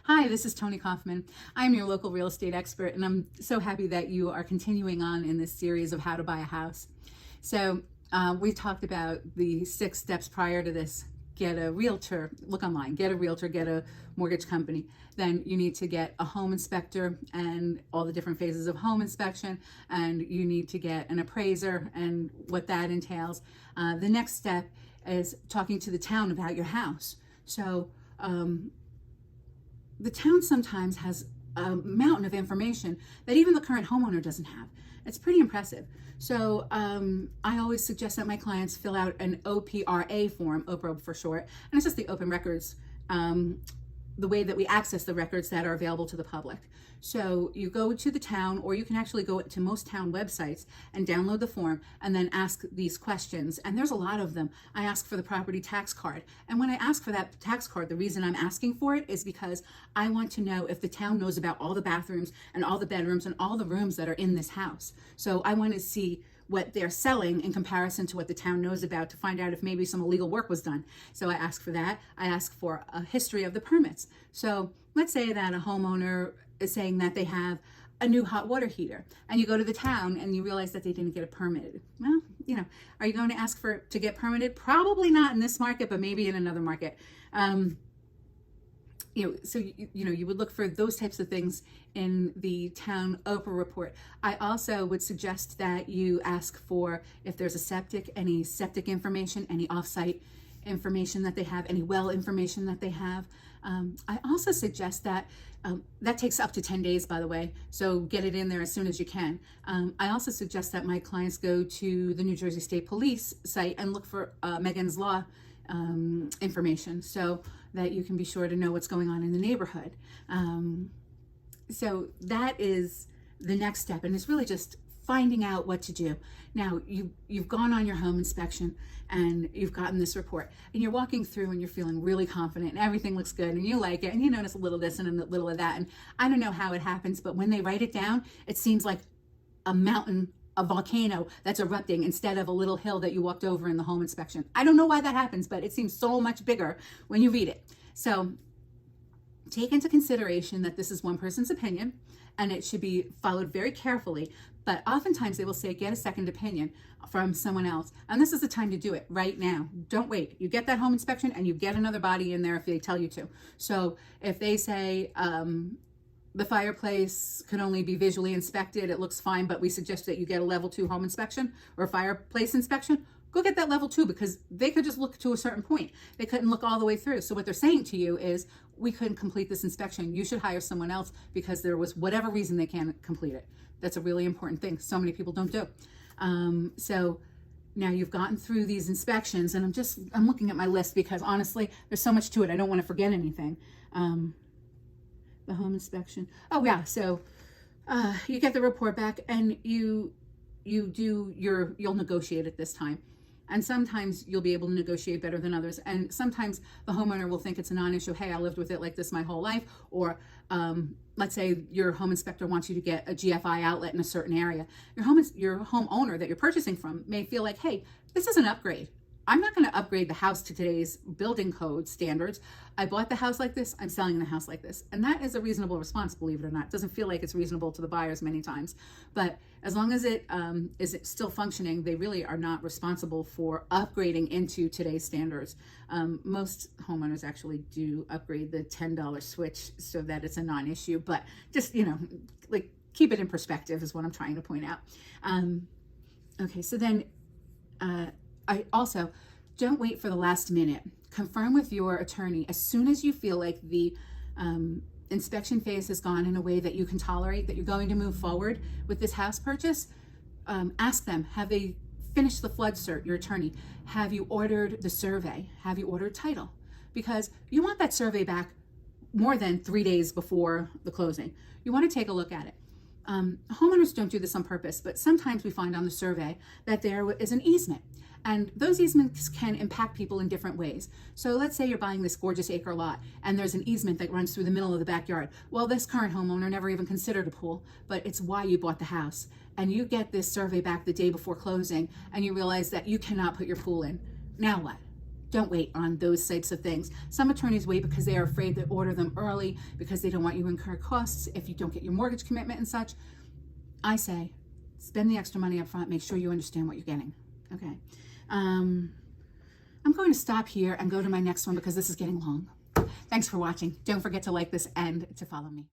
Hi, this is Toni Kaufmann. I'm your local real estate expert, and I'm so happy that you are continuing on in this series of how to buy a house. So we talked about the 6 steps prior to this. Get a realtor, look online, get a realtor, get a mortgage company. Then you need to get a home inspector and all the different phases of home inspection, and you need to get an appraiser and what that entails. The next step is talking to the town about your house. So the town sometimes has a mountain of information that even the current homeowner doesn't have. It's pretty impressive. So I always suggest that my clients fill out an OPRA form, OPRA for short, and it's just the open records, the way that we access the records that are available to the public. So you go to the town, or you can actually go to most town websites and download the form and then ask these questions. And there's a lot of them. I ask for the property tax card. And when I ask for that tax card, the reason I'm asking for it is because I want to know if the town knows about all the bathrooms and all the bedrooms and all the rooms that are in this house. So I want to see what they're selling in comparison to what the town knows about, to find out if maybe some illegal work was done. So I ask for that. I ask for a history of the permits. So let's say that a homeowner is saying that they have a new hot water heater, and you go to the town and you realize that they didn't get it permitted. Well, are you going to ask to get permitted? Probably not in this market, but maybe in another market. So you would look for those types of things in the town OPRA report. I also would suggest that you ask for, if there's a septic, any septic information, any off-site information that they have, any well information that they have. I also suggest that that takes up to 10 days, by the way, so get it in there as soon as you can. I also suggest that my clients go to the New Jersey State Police site and look for Megan's Law information, so that you can be sure to know what's going on in the neighborhood. So that is the next step, and it's really just finding out what to do. Now, you've gone on your home inspection and you've gotten this report, and you're walking through and you're feeling really confident and everything looks good and you like it, and you notice a little this and a little of that, and I don't know how it happens, but when they write it down, it seems like a mountain, a volcano that's erupting, instead of a little hill that you walked over in the home inspection. I don't know why that happens, but it seems so much bigger when you read it. So take into consideration that this is one person's opinion and it should be followed very carefully, but oftentimes they will say, get a second opinion from someone else. And this is the time to do it right now. Don't wait. You get that home inspection and you get another body in there if they tell you to. So if they say, the fireplace can only be visually inspected, it looks fine, but we suggest that you get a level 2 home inspection or fireplace inspection, go get that level 2, because they could just look to a certain point. They couldn't look all the way through. So what they're saying to you is, we couldn't complete this inspection. You should hire someone else because there was whatever reason they can't complete it. That's a really important thing. So many people don't do. So now you've gotten through these inspections, and I'm looking at my list because honestly, there's so much to it. I don't want to forget anything. The home inspection. Oh yeah. So you get the report back and you'll negotiate it this time. And sometimes you'll be able to negotiate better than others. And sometimes the homeowner will think it's a non-issue. Hey, I lived with it like this my whole life. Or let's say your home inspector wants you to get a GFI outlet in a certain area. Your homeowner that you're purchasing from may feel like, hey, this is an upgrade. I'm not going to upgrade the house to today's building code standards. I bought the house like this, I'm selling the house like this. And that is a reasonable response, believe it or not. It doesn't feel like it's reasonable to the buyers many times. But as long as it is still functioning, they really are not responsible for upgrading into today's standards. Most homeowners actually do upgrade the $10 switch so that it's a non-issue. But just, like, keep it in perspective is what I'm trying to point out. Okay, so then I also, don't wait for the last minute. Confirm with your attorney as soon as you feel like the inspection phase has gone in a way that you can tolerate, that you're going to move forward with this house purchase. Ask them, have they finished the flood cert, your attorney? Have you ordered the survey? Have you ordered title? Because you want that survey back more than 3 days before the closing. You want to take a look at it. Homeowners don't do this on purpose, but sometimes we find on the survey that there is an easement. And those easements can impact people in different ways. So let's say you're buying this gorgeous acre lot and there's an easement that runs through the middle of the backyard. Well, this current homeowner never even considered a pool, but it's why you bought the house. And you get this survey back the day before closing and you realize that you cannot put your pool in. Now what? don't wait on those types of things. Some attorneys wait because they are afraid to order them early because they don't want you to incur costs if you don't get your mortgage commitment and such. I say, spend the extra money up front, make sure you understand what you're getting, okay? I'm going to stop here and go to my next one because this is getting long. Thanks for watching. Don't forget to like this and to follow me.